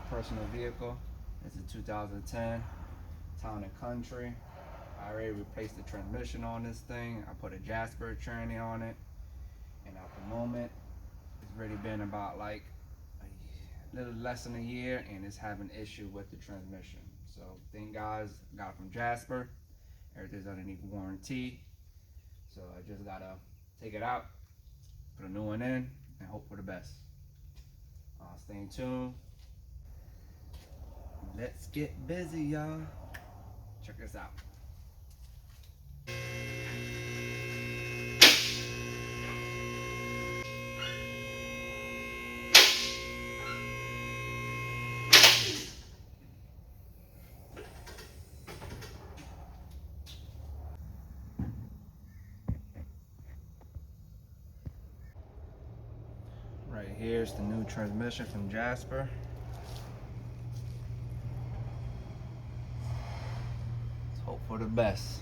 personal vehicle. It's a 2010 Town and Country. I already replaced the transmission on this thing. I put a Jasper tranny on it, and at the moment it's already been about like a little less than a year, and it's having issue with the transmission. So thank God I got it from Jasper. Everything's underneath warranty. So I just gotta take it out, put a new one in, and hope for the best. Stay tuned. Let's get busy, y'all. Check this out. Right here's the new transmission from Jasper. Let's hope for the best.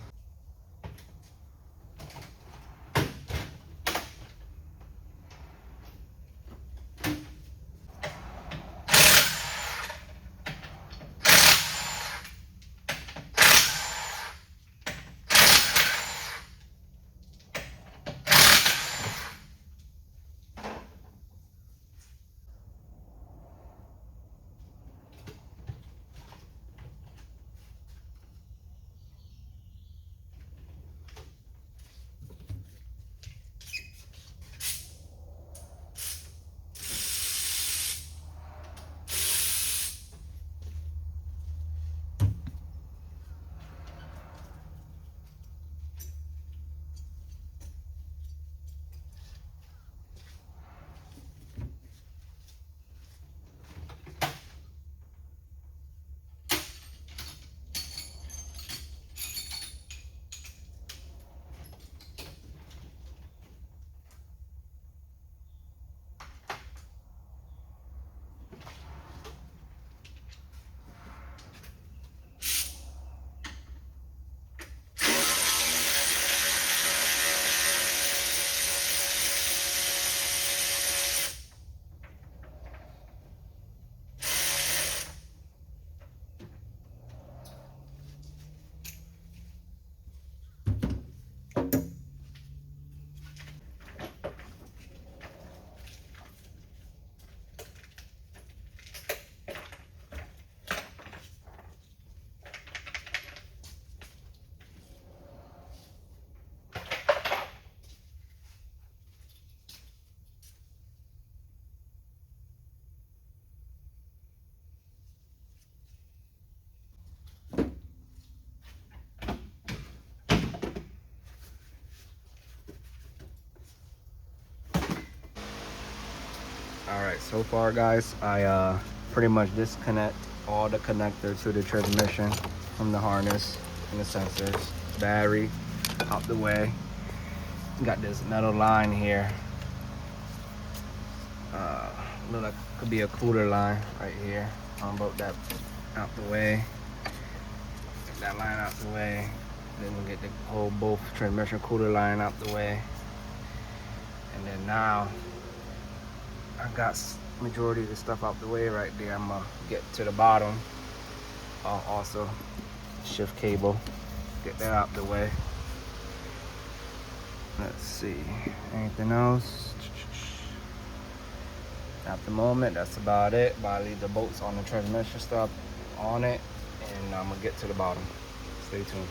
Alright, so far guys, I pretty much disconnect all the connector to the transmission from the harness and the sensors. Battery out the way. Got this metal line here. Look like could be a cooler line right here. Bolt that out the way. Take that line out the way. Then we'll get the whole both transmission cooler line out the way. And then now I got majority of the stuff out the way right there. I'm gonna get to the bottom. Also, shift cable. Get that out the way. Let's see. Anything else? At the moment, that's about it. But I leave the bolts on the transmission stuff on it, and I'm gonna get to the bottom. Stay tuned.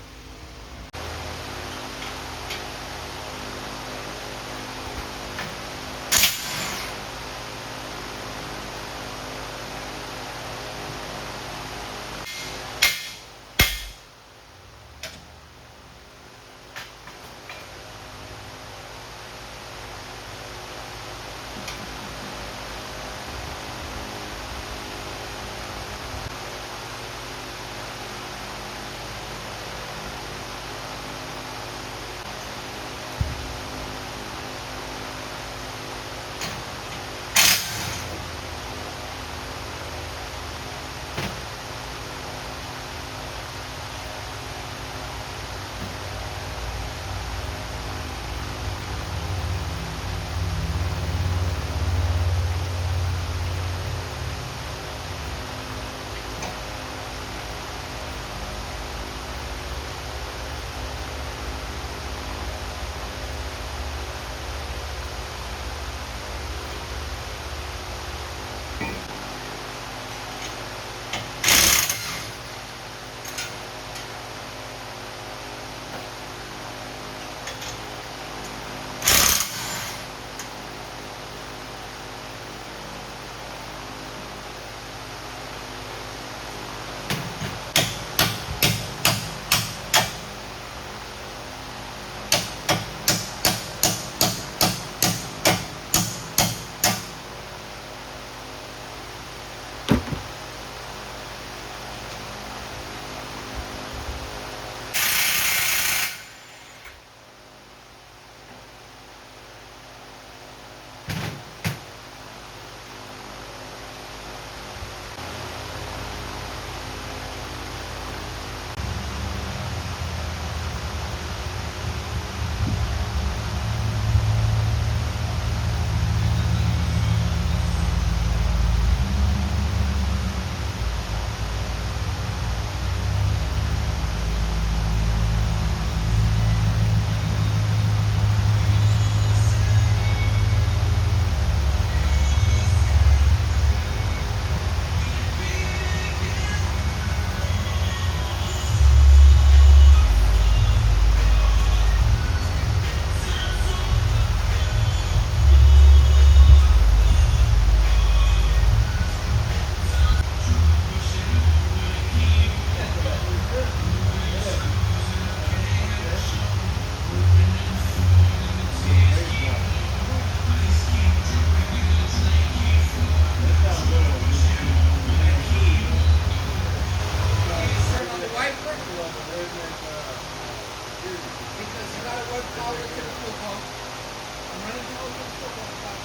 all the way to the football. I'm running all the way to the football.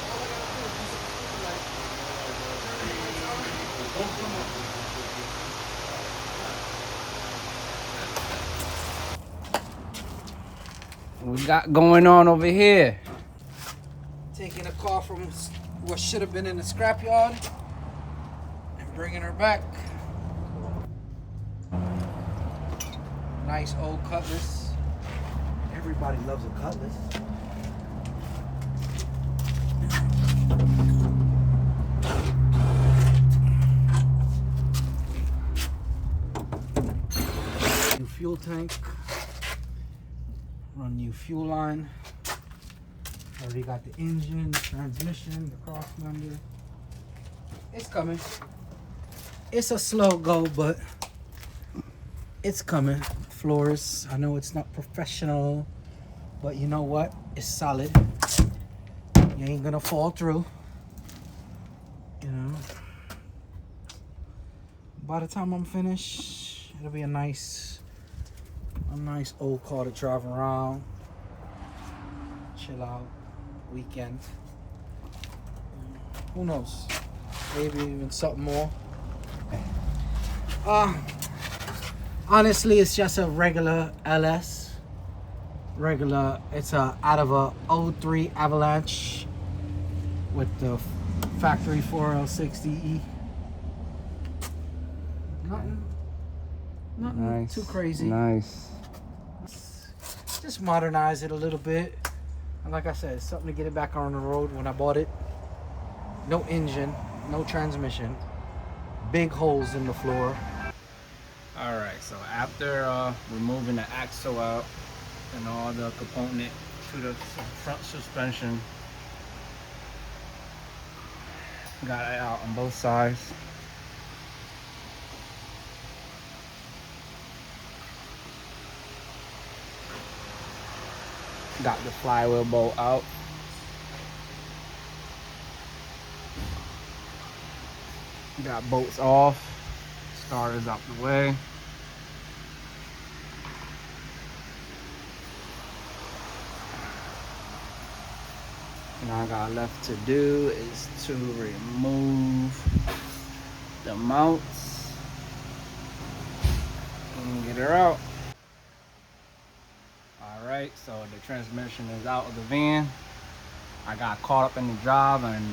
All I gotta do is use the super light. Turn the lights on. Don't come on. We got going on over here? Taking a car from what should have been in the scrapyard and bringing her back. Nice old Cutlass. Everybody loves a Cutlass. New fuel tank. Run new fuel line. Already got the engine, the transmission, the cross member. It's coming. It's a slow go, but it's coming. Floors, I know it's not professional, but you know what? It's solid. You ain't gonna fall through. You know. By the time I'm finished, it'll be a nice old car to drive around, chill out, weekend. Who knows? Maybe even something more. Honestly, it's just a regular LS. It's out of a 03 Avalanche with the factory 4L60E. Nothing Nice. too crazy. Nice. Just modernize it a little bit. And like I said, it's something to get it back on the road. When I bought it, no engine, no transmission, big holes in the floor. All right, so after removing the axle out and all the component to the front suspension, got it out on both sides. Got the flywheel bolt out. Got bolts off. Starters out the way. And all I got left to do is to remove the mounts and get her out. Alright, so the transmission is out of the van. I got caught up in the job and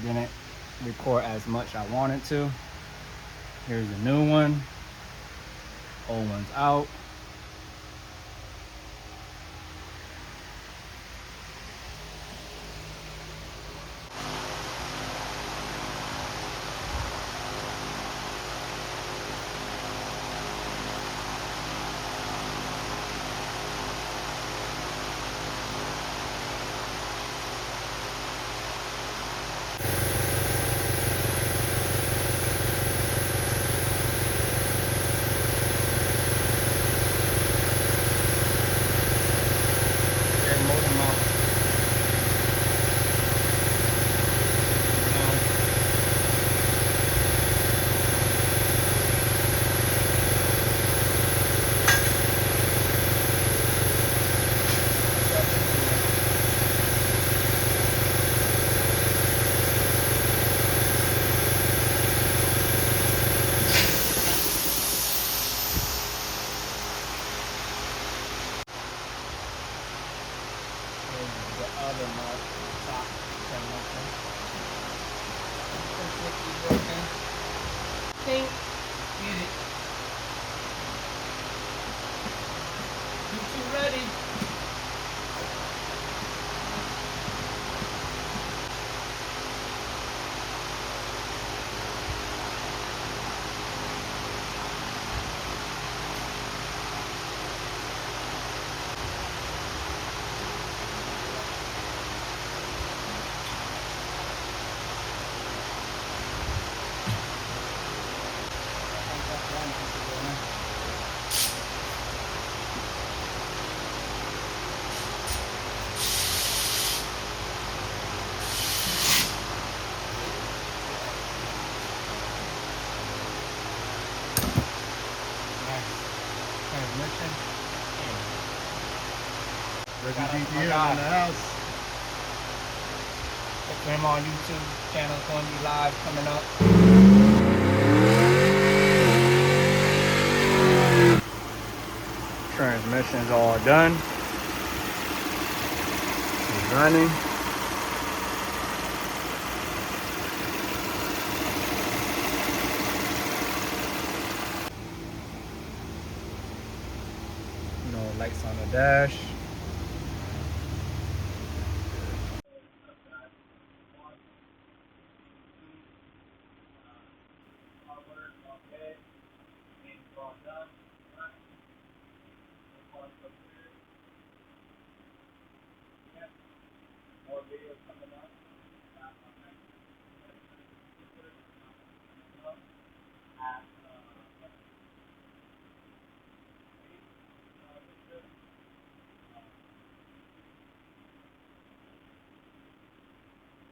didn't record as much I wanted to. Here's a new one. Old one's out. Other mount, top transmission. Completely broken. Think, get it. You two ready? Ricky Shout out to my GPM guy. in the house. Look for him on YouTube. Channel's going to be live coming up. Transmission's all done. It's running. No lights on the dash. More videos coming up.